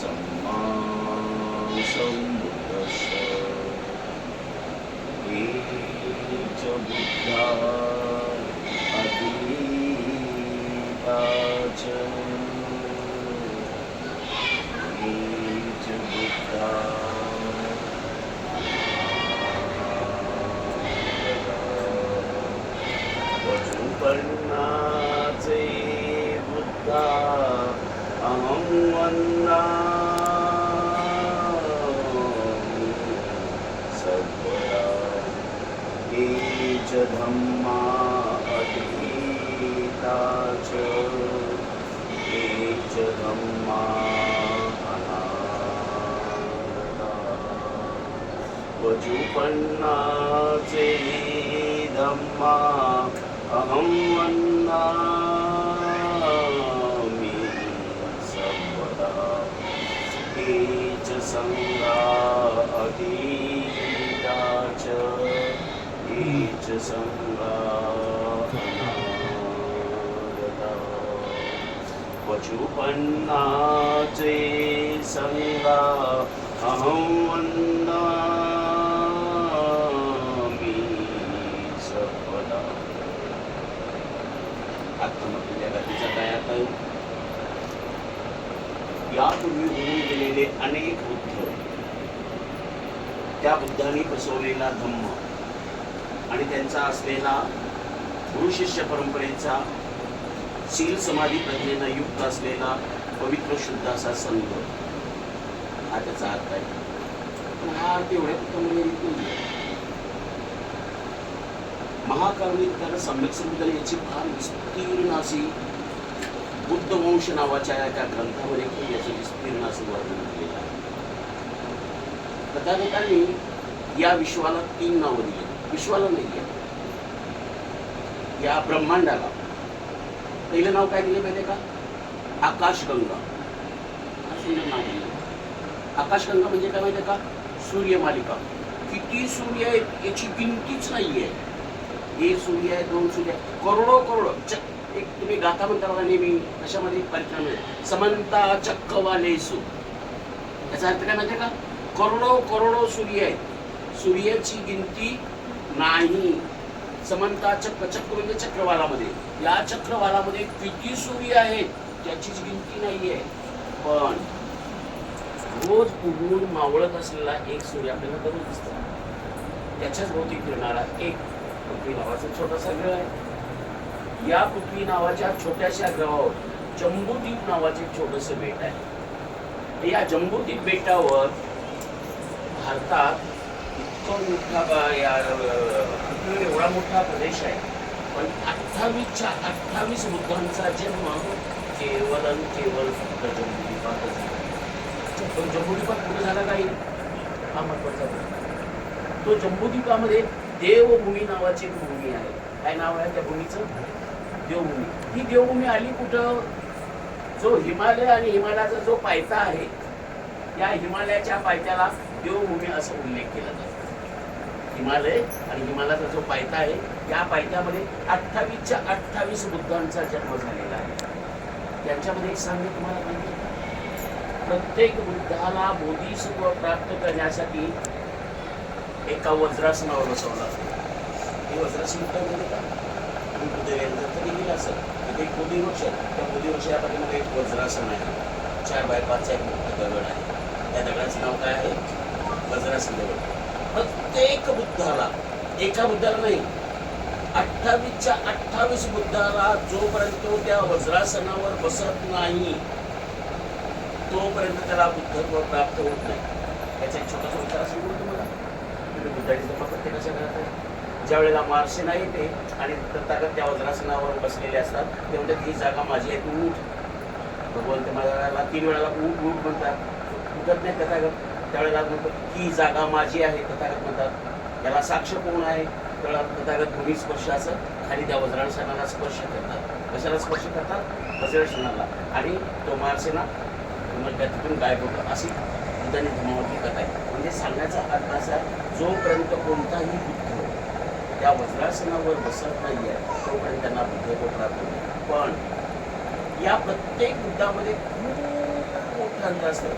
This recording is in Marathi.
सम्मा सम्बुद्धस्स ये च बुद्धा अतीता च ये च बुद्धा वचुपन्नाचे बुद्धा अहं वन्दामि सर्वदा ये च धम्मा अतीता च ये च धम्मा अनागता वचुपन्नाचे धम्मा अहं वन्दामि सर्वदा ये च संगा अतीता च ये च संगा अनागता वचुपन्नाचे संगा अहं वन्दामि सर्वदा. आत्महत्या गतीचा काय अर्थ आहे? यापूर्वी होऊन गेलेले अनेक बुद्ध, त्या बुद्धांनी बसवलेला धम्म आणि त्यांचा असलेला गुरु शिष्य परंपरेचा शील समाधी प्रज्ञेनं युक्त असलेला पवित्र शुद्ध असा संघ, हा त्याचा अर्थ आहे. पण हा अर्थ एवढ्या मर्यादित नाही. महाकारुणिक त्याला सम्यक संबोधन याची फार विस्तीर्ण अशी बुद्ध वंश नावाच्या एका ग्रंथामध्ये याचं विस्तीर्ण असं वर्णन केलेलं आहे. तथागतांनी या विश्वाला 3 नावं दिली. विश्वाला नाही आहे, या ब्रह्मांडाला पहिलं नाव काय दिले माहिती का? आकाशगंगा. हा सुंदर नाव दिलं. आकाशगंगा म्हणजे काय माहिती का? सूर्यमालिका. किती सूर्य आहेत याची गिनतीच नाहीये. 1 सूर्य आहे, 2 सूर्य आहे, करोडो करोडो. एक तुम्ही गाथा म्हणता बघा नेहमी, कशामध्ये परिक्रम आहे, समंता चक्कवालेसु. याचा अर्थ काय माहिती का? करोडो करोडो सूर्य आहेत, सूर्याची गिनती नाही. समंता चक्र, चक्र म्हणजे चक्रवालामध्ये, या चक्रवालामध्ये किती सूर्य आहेत त्याचीच गिनती नाहीये. पण रोज उगवून मावळत असलेला एक सूर्य आपल्याला दररोज दिसतो. त्याच्याच भोवती फिरणारा एक पृथ्वी नावाचा छोटासा ग्रह आहे. या पृथ्वी नावाच्या छोट्याशा ग्रहावर जम्बूद्वीप नावाचे एक छोटस बेट आहे. या जम्बूद्वीप बेटावर भारतात इतका मोठा एवढा मोठा प्रदेश आहे, पण 28 बुद्धांचा जन्म केवळ फक्त जम्बूद्वीपातच झाला. पण जम्बूद्वीपात कुठे झाला काही हा महत्वाचा प्रश्न. तो जम्बूद्वीपामध्ये देवभूमी नावाची एक भूमी आहे. काय नाव आहे त्या भूमीचं? देवभूमी. ही देवभूमी आली कुठं? जो हिमालय आणि हिमालयाचा जो पायथा आहे, या हिमालयाच्या पायथ्याला देवभूमी असा उल्लेख केला जातो. हिमालय आणि हिमालयाचा जो पायथा आहे, या पायथ्यामध्ये 28 बुद्धांचा जन्म झालेला आहे. त्यांच्यामध्ये एक सांगू तुम्हाला माहिती, प्रत्येक बुद्धाला बोधिसत्व प्राप्त करण्यासाठी एका वज्रासनावर बसवला. हे वज्रासन म्हणजे का? देखील असं तिथे एक बोधिवृक्ष आहे. त्या बोधिवृक्षाच्या पाठीमध्ये एक वज्रासन आहे. 4 बाय 5चा एक मोठा दगड आहे. त्या दगडाचं नाव काय आहे? वज्रासन दगड. प्रत्येक बुद्धाला, एका बुद्धाला नाही, 28 बुद्धाला जोपर्यंत त्या वज्रासनावर बसत नाही तोपर्यंत त्याला बुद्धत्व प्राप्त होत नाही. याचा एक छोटासा विचार असेल तुम्हाला. बुद्धाची जन्म प्रत्येकाच्या घरात आहे. ज्या वेळेला मार्सेना येते आणि तथागत त्या वज्रासनावर बसलेले असतात, ते म्हणतात ही जागा माझी आहे, तू उठ. भगवान मला 3 वेळेला उठ उठ म्हणतात. उठत नाही तथागत. त्यावेळेला म्हणतात ही जागा माझी आहे, तथागत म्हणतात. त्याला साक्ष कोण आहे? त्यावेळेला तथागत भूमी स्पर्शाचं खाली त्या वज्रासनाला स्पर्श करतात. कशाला स्पर्श करतात? वज्रासनाला. आणि तो मार्सेना तिथून गायब होतो. अशी बुद्धांनी धर्मावरती कथा आहे. म्हणजे सांगण्याचा अर्थ असा, जोपर्यंत कोणताही बुद्ध त्या वज्रासनावर बसत नाही आहे तोपर्यंत त्यांना बुद्धत्व प्राप्त होते. पण या प्रत्येक बुद्धामध्ये खूप मोठं अंतर असतं.